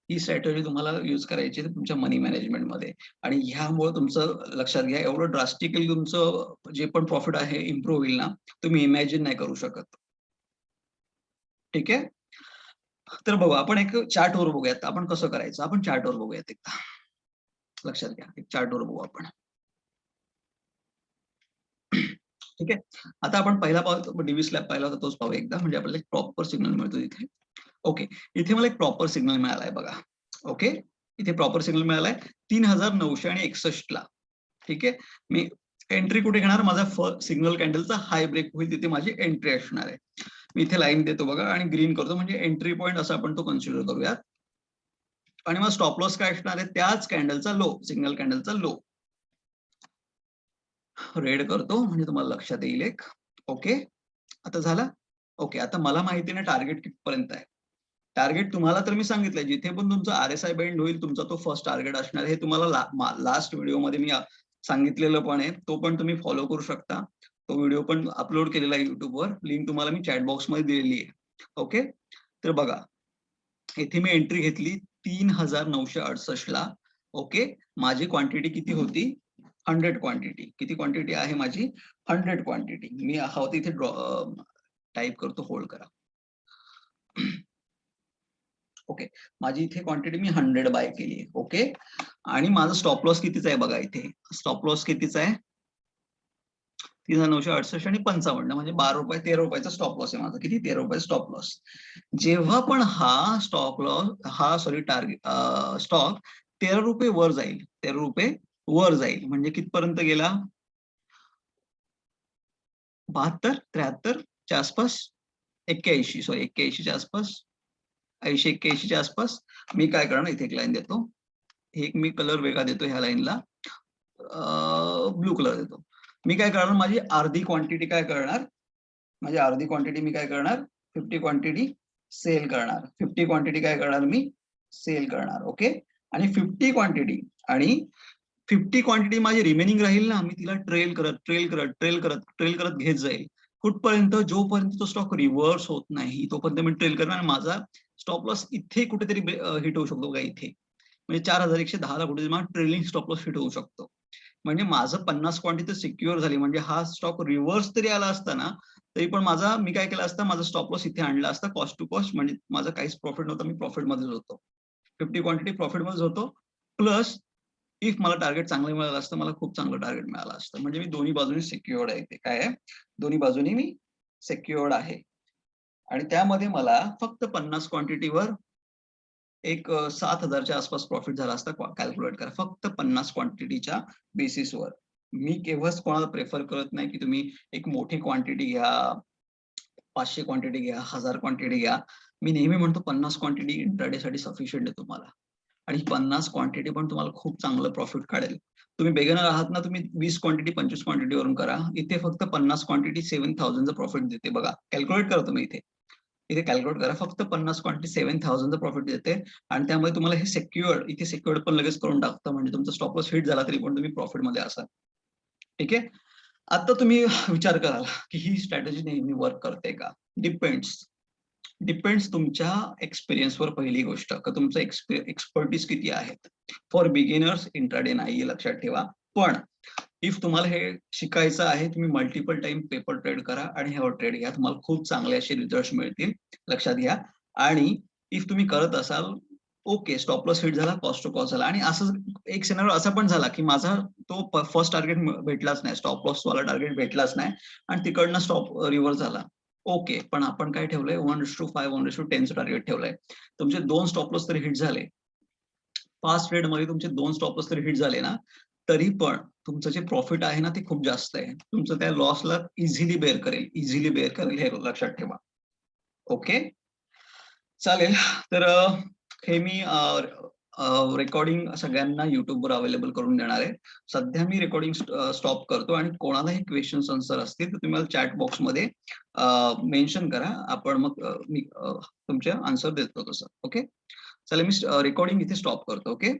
ही स्ट्रॅटेजी तुम्हाला यूज करायची आहे तुमच्या मनी मॅनेजमेंट मध्ये. आणि ह्यामुळे तुमचं लक्षात घ्या, एवढं ड्रास्टिकली तुमचं जे पण प्रॉफिट आहे इम्प्रूव्ह होईल ना, तुम्ही इमॅजिन नाही करू शकत. ठीक आहे, तर बघू आपण एक चार्टवर बघूयात आपण कसं करायचं. आपण चार्टवर बघूयात एकदा. लक्षात घ्या, एक चार्टवर बघू आपण. ठीक आहे, आता आपण पहिला पाहतो डीव्ही स्लॅब पाहिला होता तोच पाहू एकदा, म्हणजे आपल्याला एक प्रॉपर सिग्नल मिळतो इथे. ओके, इथे मला एक प्रॉपर सिग्नल मिळालाय बघा. ओके, इथे प्रॉपर सिग्नल मिळालाय 3961 ला. ठीक आहे, मी एंट्री कुठे घेणार, माझा सिग्नल कॅन्डलचा हाय ब्रेक होईल तिथे माझी एंट्री असणार आहे. मी इथे लाईन देतो बघा आणि ग्रीन करतो, म्हणजे एंट्री पॉईंट असं आपण तो कन्सिडर करूयात. आणि मग स्टॉप लॉस काय असणार आहे, त्याच कॅन्डलचा लो, सिग्नल कॅन्डलचा लो. रेड करतो म्हणजे तुम्हाला लक्षात येईल एक. ओके, आता झाला. ओके, आता मला माहिती ना टार्गेट कितपर्यंत आहे. टार्गेट तुम्हाला तर मी सांगितलंय, जिथे पण तुमचा RSI बेंड होईल तुमचा तो फर्स्ट टार्गेट असणार. हे तुम्हाला लास्ट व्हिडिओमध्ये मी सांगितलेलं पण आहे, तो पण तुम्ही फॉलो करू शकता. तो व्हिडिओ पण अपलोड केलेला आहे युट्यूबवर, लिंक तुम्हाला मी चॅट बॉक्समध्ये दिलेली आहे. ओके, तर बघा इथे मी एंट्री घेतली 3968 ला. ओके, माझी क्वांटिटी किती होती, 100 क्वांटिटी. किती क्वांटिटी आहे माझी, 100 क्वांटिटी. मी आहोत इथे टाईप करतो, होल्ड करा. ओके, माझी इथे क्वांटिटी मी 100 बाय केली आहे. ओके, आणि माझा स्टॉप लॉस कितीचा आहे बघा, इथे स्टॉप लॉस कितीचा आहे, 3968 आणि 55, म्हणजे 12 रुपये, 13 रुपयाचा स्टॉप लॉस आहे माझा. किती, 13 रुपये स्टॉप लॉस. जेव्हा पण हा स्टॉप लॉस, हा सॉरी टार्गेट स्टॉक 13 रुपये वर जाईल, 13 रुपये वर जाईल, म्हणजे कितपर्यंत गेला, 72, 73 च्या आसपास, 81 सॉरी 81 च्या आसपास, 80-81 च्या आसपास. मी काय करणार, इथे एक लाईन देतो, एक मी कलर वेगळा देतो ह्या लाईनला, ब्लू कलर देतो. मी काय करणार, माझी अर्धी क्वांटिटी काय करणार, माझी अर्धी क्वांटिटी मी काय करणार, 50 क्वांटिटी सेल करणार. 50 क्वांटिटी काय करणार, मी सेल करणार. ओके, आणि 50 क्वांटिटी आणि 50 क्वांटिटी माझी रिमेनिंग राहील ना, मी तिला ट्रेल करत घेत जाईल. कुठपर्यंत, जोपर्यंत तो स्टॉक रिव्हर्स होत नाही तोपर्यंत मी ट्रेल करणार. आणि माझा स्टॉप लॉस इथे कुठेतरी हिट होऊ शकतो का, इथे म्हणजे 4110 ला कुठेतरी माझा ट्रेलिंग स्टॉप लॉस हिट होऊ शकतो. म्हणजे माझं 50 क्वांटिटी सिक्युअर झाली, म्हणजे हा स्टॉक रिव्हर्स तरी आला असता ना, तरी पण माझा, मी काय केलं असतं, माझा स्टॉप लॉस इथे आणला असता कॉस्ट टू कॉस्ट, म्हणजे माझा काहीच प्रॉफिट नव्हता, मी प्रॉफिटमध्येच होतो. 50 क्वांटिटी प्रॉफिटमध्येच होतो. प्लस इफ मला टार्गेट चांगलं मिळालं असतं, मला खूप चांगलं टार्गेट मिळालं असतं. म्हणजे मी दोन्ही बाजूनी सिक्युअर्ड आहे. ते काय आहे, दोन्ही बाजूनी मी सिक्युअर्ड आहे. आणि त्यामध्ये मला फक्त 50 क्वांटिटीवर एक 7,000च्या आसपास प्रॉफिट झाला असता. कॅल्क्युलेट करा, फक्त 50 क्वांटिटीच्या बेसिसवर. मी केव्हाच कोणाला प्रेफर करत नाही की तुम्ही एक मोठी क्वांटिटी घ्या, 500 क्वांटिटी घ्या, 1000 क्वांटिटी घ्या. मी नेहमी म्हणतो 50 क्वांटिटी इंट्राडे साठी सफिशियंट आहे तुम्हाला. आणि 50 क्वांटिटी पण तुम्हाला खूप चांगलं प्रॉफिट काढेल. तुम्ही बिगिनर आहात ना, तुम्ही 20 क्वांटिटी 25 क्वांटिटी वरून करा. इथे फक्त 50 क्वांटिटी 7,000चं प्रॉफिट देते बघा. कॅल्क्युलेट करा तुम्ही इथे. इथे कॅल्क्युलेट करा, फक्त 50 क्वांटिटी 7,000चं प्रॉफिट देते. आणि त्यामुळे तुम्हाला हे सिक्युअर्ड, इथे सिक्युअर्ड पण लगेच करून टाकतं, म्हणजे तुमचा स्टॉप लॉस हिट झाला तरी पण तुम्ही प्रॉफिटमध्ये असाल. ठीक आहे. आता तुम्ही विचार कराल की ही स्ट्रॅटेजी नेहमी वर्क करते का? डिपेंड्स तुमच्या एक्सपिरियन्सवर. पहिली गोष्ट, का तुमचं एक्सपर्टीज किती आहेत. फॉर बिगिनर्स इंट्राडे नाहीये, लक्षात ठेवा. पण इफ तुम्हाला हे शिकायचं आहे, तुम्ही मल्टिपल टाइम पेपर ट्रेड करा आणि ह्यावर ट्रेड घ्या. तुम्हाला खूप चांगले असे रिझल्ट मिळतील, लक्षात घ्या. आणि इफ तुम्ही करत असाल, ओके, स्टॉप लॉस हिट झाला, कॉस्ट टू कॉस्ट झाला. आणि असं एक सिनारिओ असा पण झाला की माझा तो फर्स्ट टार्गेट भेटलाच नाही, स्टॉप लॉस वाला टार्गेट भेटलाच नाही, आणि तिकडनं स्टॉप रिव्हर्स झाला. ओके, पण आपण काय ठेवलंय, 1:5, 1:10 टार्गेट ठेवलंय. तुमचे 2 स्टॉप लॉस तरी हिट झाले. फास्ट ट्रेड मध्ये तुमचे 2 स्टॉप लॉस तरी हिट झाले ना, तरी पण तुमचं जे प्रॉफिट आहे ना, ते खूप जास्त आहे. तुमचं त्या लॉसला इझिली बेअर करेल, हे लक्षात ठेवा. ओके, चालेल. तर हे मी रेकॉर्डिंग सगळ्यांना युट्यूबवर अवेलेबल करून देणार आहे. सध्या मी रेकॉर्डिंग स्टॉप करतो, आणि कोणालाही क्वेश्चन्स आन्सर असतील तर तुम्ही मला चॅट बॉक्समध्ये मेन्शन करा. आपण मग मी तुमचे आन्सर देतो तसं. ओके, चला, मी रेकॉर्डिंग इथे स्टॉप करतो. ओके.